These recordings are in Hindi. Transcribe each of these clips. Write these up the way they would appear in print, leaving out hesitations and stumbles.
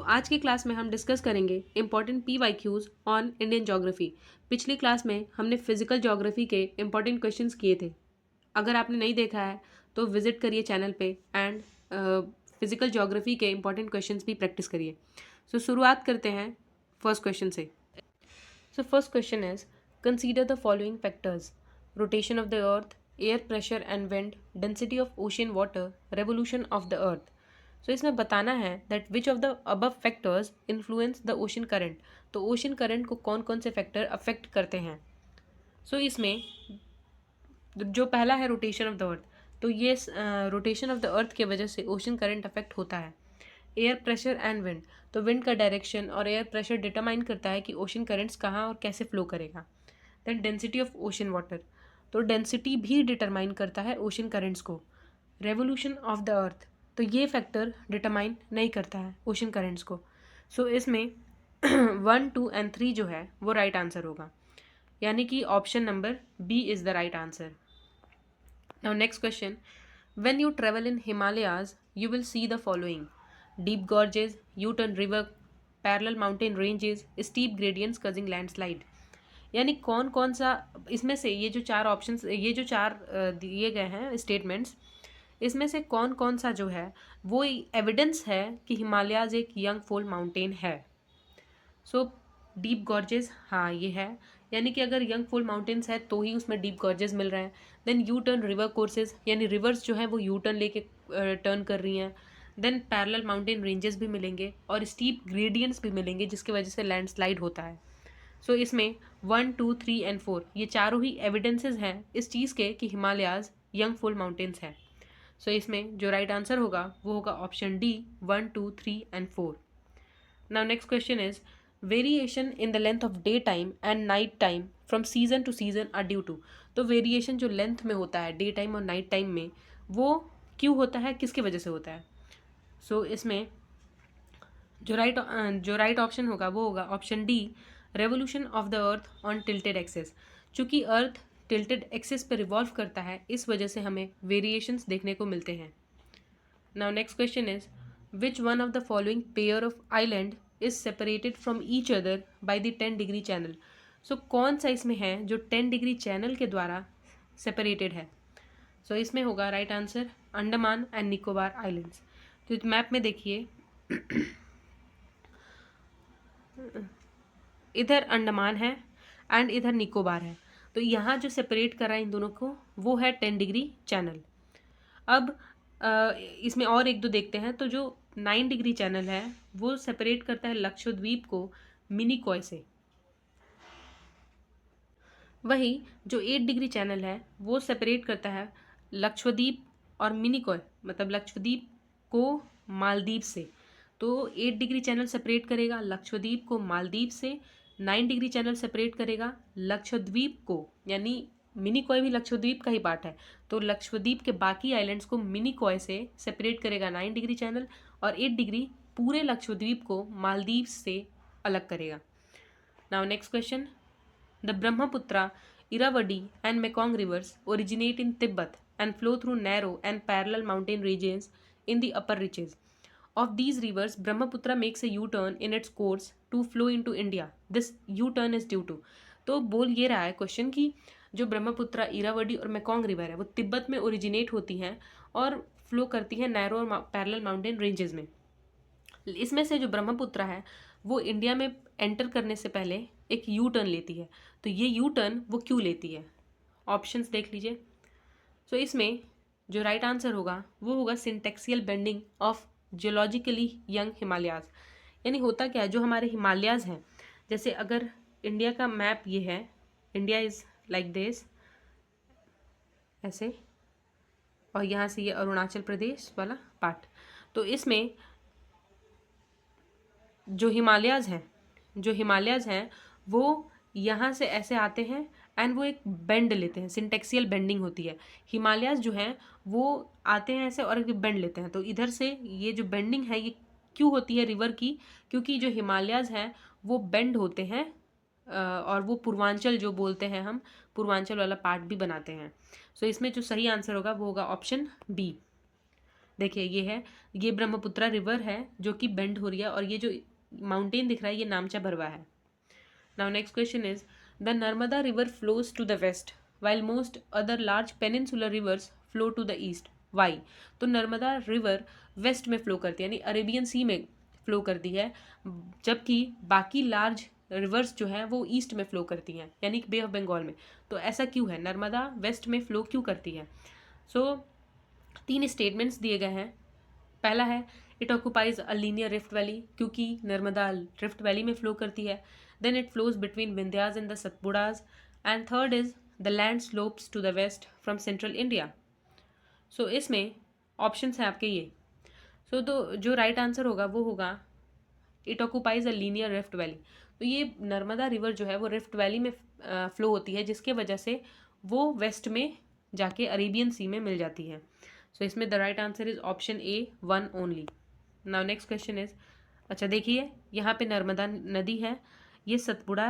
आज की क्लास में हम डिस्कस करेंगे important PYQs on Indian geography. पिछली क्लास में हमने फिजिकल ज्योग्राफी के इंपॉर्टेंट क्वेश्चंस किए थे। अगर आपने नहीं देखा है तो विजिट करिए चैनल पे एंड फिजिकल ज्योग्राफी के इंपॉर्टेंट क्वेश्चंस भी प्रैक्टिस करिए। सो शुरुआत करते हैं फर्स्ट क्वेश्चन से। So first question is consider the following factors: rotation of the earth, air pressure and wind, density of ocean water, revolution of the earth. So इसमें बताना है that which of the above factors influence the ocean current. तो ओशन करंट को कौन कौन से फैक्टर अफेक्ट करते हैं। सो इसमें जो पहला है रोटेशन ऑफ द अर्थ, तो ये रोटेशन ऑफ द अर्थ की वजह से ओशन करंट अफेक्ट होता है। एयर प्रेशर एंड विंड, तो विंड का डायरेक्शन और एयर प्रेशर डिटरमाइन करता है कि ओशन करंट्स कहाँ और कैसे फ्लो करेगा। Then density of ocean water, तो डेंसिटी भी डिटरमाइन करता है ओशन करंट्स को। रेवोल्यूशन ऑफ द अर्थ, तो ये फैक्टर डिटरमाइन नहीं करता है ओशन करंट्स को। सो इसमें 1, 2 एंड 3 जो है वो राइट आंसर होगा, यानी कि option number B is the right answer. Now next question, when you travel in Himalayas you will see the following: deep gorges, U turn river, parallel mountain ranges, steep gradients causing landslide. यानी कौन कौन सा इसमें से ये जो चार ऑप्शंस, ये जो चार दिए गए हैं स्टेटमेंट्स, इसमें से कौन कौन सा जो है वो एविडेंस है कि हिमालयाज एक यंग फोल्ड माउंटेन है। सो डीप गॉर्जेस, हाँ ये है, यानी कि अगर यंग फोल्ड माउंटेन्स है तो ही उसमें डीप गॉर्जेस मिल रहे हैं। Then U turn river courses, यानी रिवर्स जो है वो यू टर्न लेके टर्न कर रही हैं। देन पैरेलल माउंटेन रेंजेस भी मिलेंगे और स्टीप ग्रेडियंट्स भी मिलेंगे जिसकी वजह से लैंडस्लाइड होता है। सो इसमें 1, 2, 3 एंड 4 ये चारों ही एविडेंसेस हैं इस चीज़ के कि हिमालयाज यंग फोल्ड माउंटेन्स है। सो इसमें जो राइट आंसर होगा वो होगा option D, 1, 2, 3 and 4। Now next question is variation in the length of day time and night time from season to season are due to. तो वेरिएशन जो लेंथ में होता है डे टाइम और नाइट टाइम में, वो क्यों होता है, किसकी वजह से होता है। सो इसमें जो राइट ऑप्शन होगा वो होगा option D, revolution of the earth on tilted axis. चूंकि अर्थ टिल्टेड एक्सिस पर रिवॉल्व करता है इस वजह से हमें वेरिएशंस देखने को मिलते हैं। Now next question is which one of the following pair of island is separated from each other by the 10 degree channel. So कौन सा इसमें है जो 10 डिग्री चैनल के द्वारा सेपरेटेड है। सो इसमें होगा right answer Andaman and Nicobar islands. तो मैप में देखिए इधर अंडमान है एंड इधर निकोबार है, तो यहाँ जो सेपरेट कर रहा है इन दोनों को वो है 10 डिग्री चैनल। अब इसमें और एक दो देखते हैं। तो जो 9 डिग्री चैनल है वो सेपरेट करता है लक्षद्वीप को मिनिकॉय से। वही जो 8 डिग्री चैनल है वो सेपरेट करता है लक्षद्वीप और मिनिकॉय, मतलब लक्षद्वीप को मालदीव से। तो 8 डिग्री चैनल सेपरेट करेगा लक्षद्वीप को मालदीव से, 9 डिग्री चैनल सेपरेट करेगा लक्षद्वीप को, यानी मिनिकॉय भी लक्षद्वीप का ही पार्ट है, तो लक्षद्वीप के बाकी आइलैंड्स को मिनिकॉय से सेपरेट करेगा 9 डिग्री चैनल, और 8 डिग्री पूरे लक्षद्वीप को मालदीव से अलग करेगा। Now next question, the Brahmaputra, Irrawaddy and Mekong rivers originate in Tibet and flow through narrow and parallel mountain regions in the upper reaches. Of these rivers, Brahmaputra makes a U-turn in its course to flow into India. This U-turn is due to. तो बोल ये रहा है क्वेश्चन कि जो ब्रह्मपुत्र, इरावडी और मेकोंग रिवर है वो तिब्बत में ओरिजिनेट होती हैं और फ्लो करती हैं नैरो और पैरेलल माउंटेन रेंजेस में। इसमें से जो ब्रह्मपुत्र है वो इंडिया में एंटर करने से पहले एक यू टर्न लेती है। तो ये यू टर्न वो क्यों लेती है, ऑप्शंस देख लीजिए। सो इसमें जो राइट आंसर होगा वो होगा सिंटेक्सियल bending of geologically young Himalayas. यानी होता क्या है, जो हमारे हिमालयाज हैं, जैसे अगर इंडिया का मैप ये है, इंडिया इज़ लाइक दिस ऐसे, और यहाँ से ये अरुणाचल प्रदेश वाला पार्ट। तो इसमें जो हिमालयाज हैं वो यहाँ से ऐसे आते हैं एंड वो एक बेंड लेते हैं, सिंटेक्सियल बेंडिंग होती है। हिमालयाज जो हैं वो आते हैं ऐसे और एक बेंड लेते हैं। तो इधर से ये जो बेंडिंग है ये क्यों होती है रिवर की, क्योंकि जो हिमालयाज हैं वो बेंड होते हैं और वो पूर्वांचल जो बोलते हैं हम, पूर्वांचल वाला पार्ट भी बनाते हैं। सो इसमें जो सही आंसर होगा वो होगा ऑप्शन बी। देखिए ये ब्रह्मपुत्रा रिवर है जो कि बेंड हो रही है, और ये जो माउंटेन दिख रहा है ये नामचा भरवा है। Now next question is the Narmada river flows to the west while most other large peninsular rivers flow to the east, why? तो नर्मदा रिवर वेस्ट में फ्लो करती है, यानी अरेबियन सी में फ्लो करती है, जबकि बाकी लार्ज रिवर्स जो है वो ईस्ट में फ्लो करती हैं, यानी बे ऑफ बंगाल में। तो ऐसा क्यों है, नर्मदा वेस्ट में फ्लो क्यों करती है? सो 3 स्टेटमेंट्स दिए गए हैं। पहला है it occupies a linear rift valley, क्योंकि नर्मदा रिफ्ट वैली में फ्लो करती है। Then it flows between Vindhyas and the Satpuras. And third is the land slopes to the west from central India. So इसमें ऑप्शन है आपके ये। सो तो जो राइट आंसर होगा वो होगा it occupies a linear rift valley. तो ये नर्मदा रिवर जो है वो रिफ्ट वैली में फ्लो होती है, जिसके वजह से वो वेस्ट में जाके अरेबियन सी में मिल जाती है। सो इसमें the right answer is option A, 1 only. Now next question is, अच्छा देखिए यहाँ पे नर्मदा नदी है, ये सतपुड़ा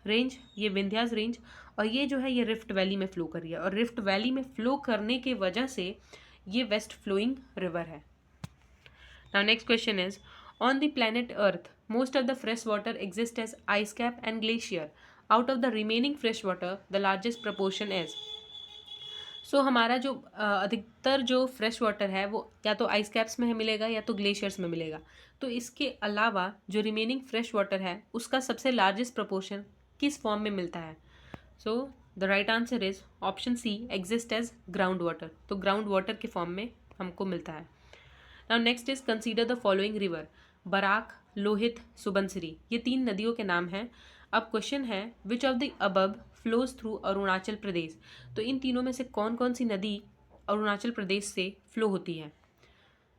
रेंज, ये विंध्यास रेंज, और ये जो है ये रिफ्ट वैली में फ्लो कर रही है, और रिफ्ट वैली में फ्लो करने के वजह से ये वेस्ट फ्लोइंग रिवर है। Now next question is, on the planet Earth, most of the fresh water exists as ice cap and glacier. Out of the remaining fresh water, the largest proportion is. सो हमारा जो अधिकतर जो फ्रेश वाटर है वो या तो आइस कैप्स में मिलेगा या तो ग्लेशियर्स में मिलेगा। तो इसके अलावा जो रिमेनिंग फ्रेश वाटर है उसका सबसे लार्जेस्ट प्रपोर्शन किस फॉर्म में मिलता है? So the right answer is option C, exist as ground water. तो ग्राउंड वाटर के फॉर्म में हमको मिलता है। Now next is consider the following river, Barak, Lohit, Subansiri, ये 3 नदियों के नाम हैं। अब क्वेश्चन है which of the above flows through Arunachal Pradesh. तो इन तीनों में से कौन कौन सी नदी अरुणाचल प्रदेश से फ्लो होती है?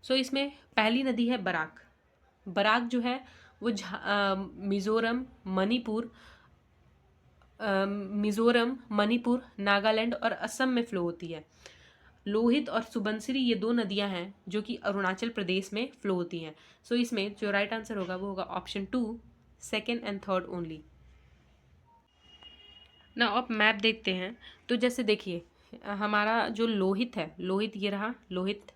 सो इसमें पहली नदी है बराक। बराक जो है वो मिजोरम, मणिपुर, नागालैंड और असम में फ्लो होती है। लोहित और सुबनसिरी ये 2 नदियां हैं जो कि अरुणाचल प्रदेश में फ्लो होती हैं। सो इसमें जो राइट आंसर होगा वो होगा option 2, second and third only. ना अब मैप देखते हैं। तो जैसे देखिए हमारा जो लोहित है, लोहित ये रहा लोहित,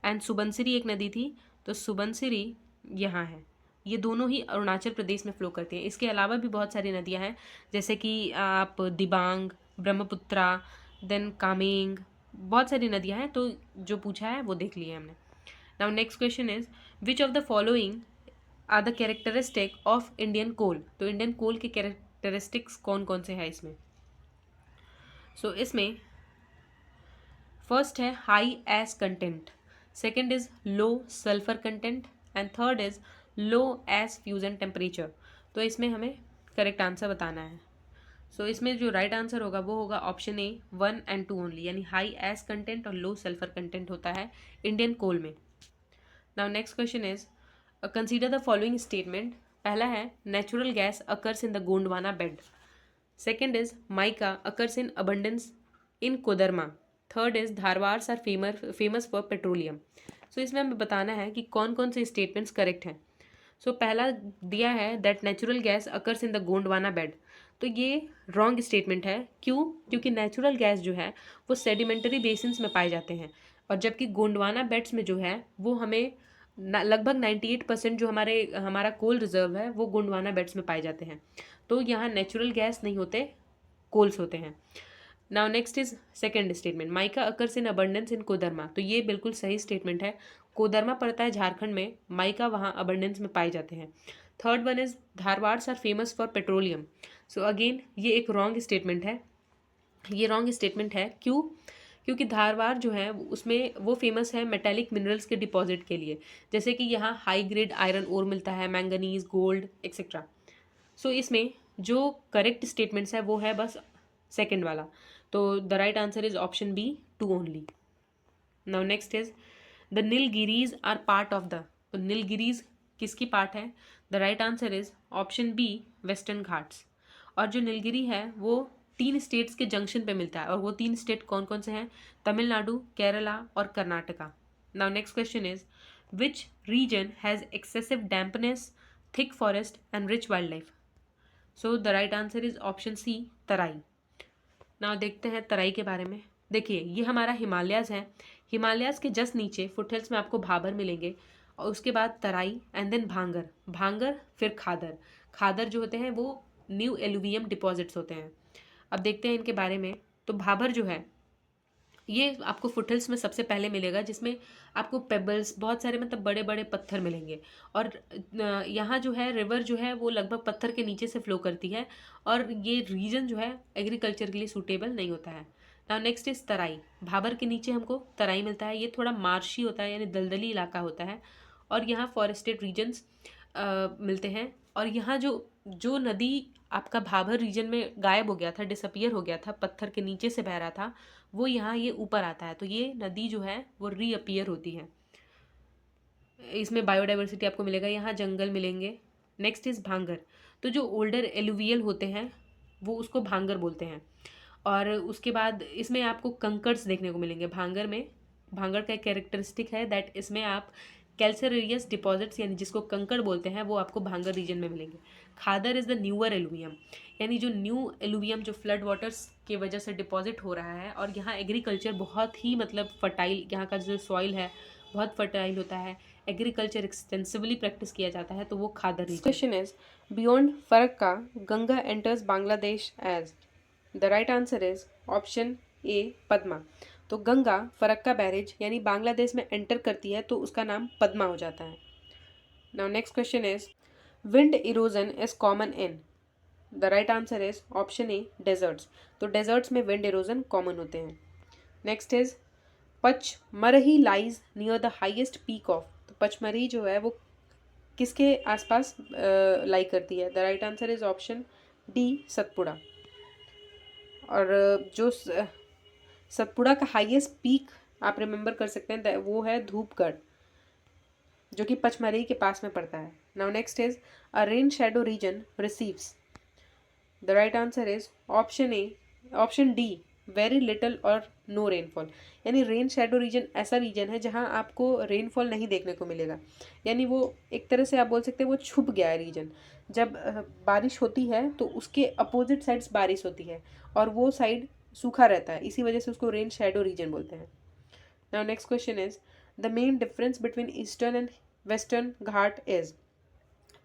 एंड सुबनसिरी एक नदी थी, तो सुबनसिरी यहाँ है। ये दोनों ही अरुणाचल प्रदेश में फ्लो करती हैं। इसके अलावा भी बहुत सारी नदियाँ हैं, जैसे कि आप दिबांग, ब्रह्मपुत्रा, देन कामेंग, बहुत सारी नदियाँ हैं। तो जो पूछा है वो देख लिए हमने। Now next question is which of the following are the characteristic of Indian coal. तो इंडियन कोल के कैरेक्टरिस्टिक्स कौन कौन से हैं इसमें? सो इसमें फर्स्ट है high ash content, second is low sulphur content, and third is low S fusion temperature. तो इसमें हमें करेक्ट आंसर बताना है। सो इसमें जो राइट आंसर होगा वो होगा ऑप्शन ए, 1 एंड 2 ओनली, यानी हाई एस कंटेंट और लो सल्फर कंटेंट होता है इंडियन कोल में। Now next question is consider the following statement. पहला है natural gas occurs in the Gondwana bed, second is mica occurs in abundance in Kodarma, third is Dharwad are famous for petroleum. So इसमें हमें बताना है कि कौन कौन से स्टेटमेंट्स करेक्ट हैं। सो पहला दिया है that natural gas occurs in the Gondwana bed. तो ये रॉन्ग स्टेटमेंट है। क्यों? क्योंकि नेचुरल गैस जो है वो सेडिमेंटरी बेसिन्स में पाए जाते हैं, और जबकि गोंडवाना बेड्स में जो है वो हमें लगभग 98% जो हमारा कोल रिजर्व है वो गोंडवाना बेड्स में पाए जाते हैं। तो यहाँ नेचुरल गैस नहीं होते, कोल्स होते हैं। Now next is second statement, mica occurs in abundance in Kodarma. तो ये बिल्कुल सही स्टेटमेंट है। कोदरमा पड़ता है झारखंड में, माइका वहाँ अबंडेंस में पाए जाते हैं। Third one is Dharwad are famous for petroleum. So again ये एक रॉन्ग स्टेटमेंट है। ये रॉन्ग स्टेटमेंट है क्यों? क्योंकि धारवाड़ जो है उसमें वो फेमस है मेटेलिक मिनरल्स के डिपॉजिट के लिए, जैसे कि यहाँ हाई ग्रेड आयरन ओर मिलता है, मैंगनीज, गोल्ड एक्सेट्रा। सो इसमें जो करेक्ट स्टेटमेंट्स है वो है बस सेकेंड वाला। तो the right answer is option B, 2 only. Now next is the Nilgiris are part of the. तो नीलगिरीज किसकी पार्ट है? The right answer is option B, western Ghats. और जो नीलगिरी है वो 3 स्टेट्स के जंक्शन पे मिलता है, और वो 3 स्टेट कौन कौन से हैं? तमिलनाडु, केरला और Karnataka. Now next question is which region has excessive dampness, thick forest and rich wild life. So the right answer is option C, Terai. नाउ देखते हैं तराई के बारे में। देखिए ये हमारा हिमालयाज़ है। हिमालयाज़ के जस्ट नीचे फुटहिल्स में आपको भाबर मिलेंगे और उसके बाद तराई एंड देन भांगर, भांगर फिर खादर। खादर जो होते हैं वो न्यू एलुवियम डिपॉजिट्स होते हैं। अब देखते हैं इनके बारे में। तो भाबर जो है ये आपको फुटहिल्स में सबसे पहले मिलेगा, जिसमें आपको पेबल्स बहुत सारे मतलब बड़े बड़े पत्थर मिलेंगे। और यहाँ जो है रिवर जो है वो लगभग पत्थर के नीचे से फ्लो करती है और ये रीजन जो है एग्रीकल्चर के लिए सूटेबल नहीं होता है। नाउ नेक्स्ट इज तराई। भाबर के नीचे हमको तराई मिलता है। ये थोड़ा मार्शी होता है यानी दलदली इलाका होता है और यहाँ फॉरेस्टेड रीजन्स मिलते हैं। और यहाँ जो जो नदी आपका भाबर रीजन में गायब हो गया था, डिसअपियर हो गया था, पत्थर के नीचे से बह रहा था, वो यहाँ ये ऊपर आता है, तो ये नदी जो है वो रीअपियर होती है। इसमें बायोडाइवर्सिटी आपको मिलेगा, यहाँ जंगल मिलेंगे। नेक्स्ट इज भांगर। तो जो ओल्डर एलुवियल होते हैं वो उसको भांगर बोलते हैं। और उसके बाद इसमें आपको कंकर्स देखने को मिलेंगे भांगर में। भांगर का एक कैरेक्टरिस्टिक है दैट इसमें आप कैल्सरेरियस डिपॉजिट्स यानी जिसको कंकड़ बोलते हैं वो आपको भांगर रीजन में मिलेंगे। खादर इज़ द न्यूअर एलुवियम, यानी जो न्यू एलुवियम जो फ्लड वाटर्स की वजह से डिपॉजिट हो रहा है। और यहाँ एग्रीकल्चर बहुत ही मतलब फर्टाइल, यहाँ का जो सॉइल है बहुत फर्टाइल होता है, एग्रीकल्चर एक्सटेंसिवली प्रैक्टिस किया जाता है, तो वो khadar region. Question is beyond Farakka Ganga enters Bangladesh as. The right answer is option A Padma. तो गंगा फरक्का बैरेज यानी बांग्लादेश में एंटर करती है तो उसका नाम पद्मा हो जाता है। Now next question is wind erosion is common in. The right answer is option A deserts. तो डेजर्ट्स में विंड इरोजन कॉमन होते हैं। Next is Pachmarhi lies near the highest peak of. तो पचमरही जो है वो किसके आसपास लाई करती है? The right answer is option D Satpura. और जो सतपुड़ा का हाईएस्ट पीक आप रिमेंबर कर सकते हैं वो है धूपगढ़, जो कि पचमरही के पास में पड़ता है। Now next is a rain shadow reason receives. The right answer is option D very little और नो रेनफॉल। यानी रेन शेडो रीजन ऐसा रीजन है जहाँ आपको रेनफॉल नहीं देखने को मिलेगा, यानी वो एक तरह से आप बोल सकते हैं वो छुप गया है रीजन। जब बारिश होती है तो उसके अपोजिट साइड्स बारिश होती है और वो साइड सूखा रहता है, इसी वजह से उसको रेन शेडो रीजन बोलते हैं। Now next question is the main difference between eastern and western Ghat is.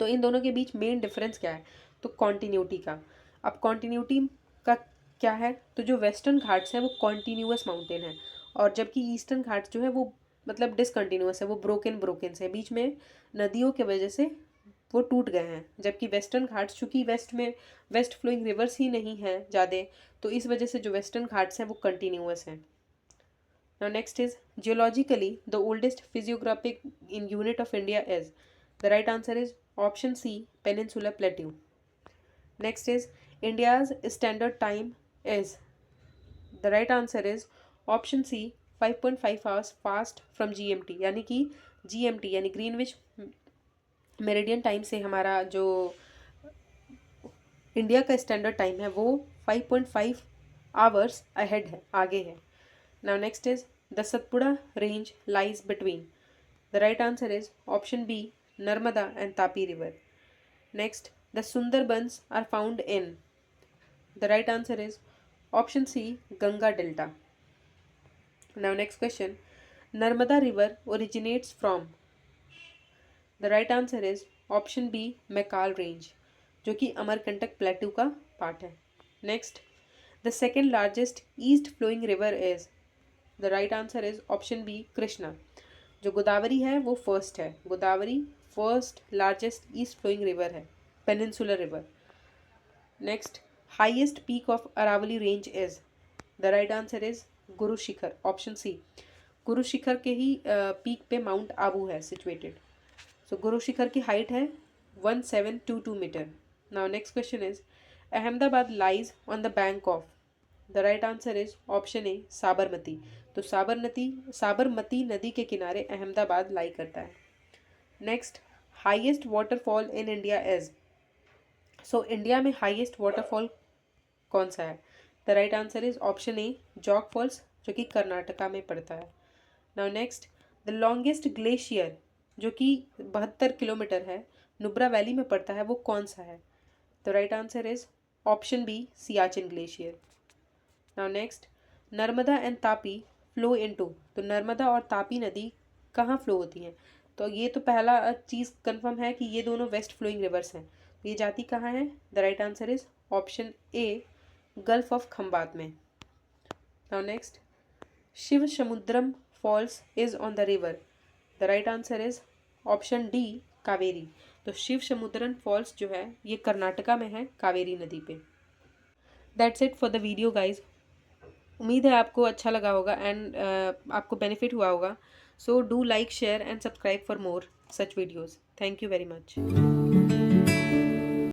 तो इन दोनों के बीच मेन डिफरेंस क्या है? तो कॉन्टीन्यूटी का। अब कॉन्टीन्यूटी का क्या है? तो जो वेस्टर्न घाट्स है वो कॉन्टीन्यूअस माउंटेन है और जबकि ईस्टर्न घाट्स जो है वो मतलब डिसकंटिन्यूअस है, वो ब्रोकन से, बीच में नदियों के वजह से वो टूट गए हैं। जबकि वेस्टर्न घाट्स चूँकि वेस्ट में वेस्ट फ्लोइंग रिवर्स ही नहीं है ज़्यादा, तो इस वजह से जो वेस्टर्न घाट्स हैं वो कंटिन्यूअस हैं। Now next is geologically the oldest physiographic in unit of India is. The right answer is option C Peninsular Plateau. Next is India's standard time is. The right answer is option C 5.5 hours fast from GMT, यानी कि GMT यानी ग्रीनविच मेरिडियन टाइम से हमारा जो इंडिया का स्टैंडर्ड टाइम है वो 5.5 आवर्स अहेड है, आगे है। Now next is the Satpura range lies between. The right answer is option B Narmada and Tapi river. Next, the Sundarbans are found in. The right answer is option C Ganga delta. Now next question, Narmada river originates from. The right answer is option B Mekal range, जो कि अमरकंटक प्लेटू का पार्ट है। Next, the second largest east flowing river is. The right answer is option B Krishna. जो गोदावरी है वो फर्स्ट है, Godavari first largest east flowing river है, peninsular river. Next, highest peak of Aravalli range is. The right answer is Guru Shikhar, option C. Guru Shikhar के ही पीक पे माउंट आबू है सिचुएटेड। सो गुरु शिखर की हाइट है 1722 metre. Now next question is Ahmedabad lies on the bank of. The right answer is option A Sabarmati. तो साबरमती नदी के किनारे अहमदाबाद लाई करता है। Next, highest waterfall in India is. So India में हाईएस्ट वाटरफॉल कौन सा है? The right answer is option A Jog falls, जो कि कर्नाटका में पड़ता है। Now next, the longest glacier जो कि 72 किलोमीटर है, नुब्रा वैली में पड़ता है, वो कौन सा है? The right answer is option B Siachen glacier. Now next, Narmada and Tapi flow into, तो नर्मदा और तापी नदी कहाँ फ्लो होती हैं? तो ये तो पहला चीज़ कंफर्म है कि ये दोनों वेस्ट फ्लोइंग रिवर्स हैं। तो ये जाती कहाँ है? The right answer is option A, gulf of Khambhat में। Now next, Shiva Samudram falls is on the river, the right answer is option D, Kaveri. तो शिव समुद्रम फॉल्स जो है ये कर्नाटका में है, कावेरी नदी पे। That's it for the video guys. उम्मीद है आपको अच्छा लगा होगा एंड आपको बेनिफिट हुआ होगा। So do like, share and subscribe for more such videos. Thank you very much.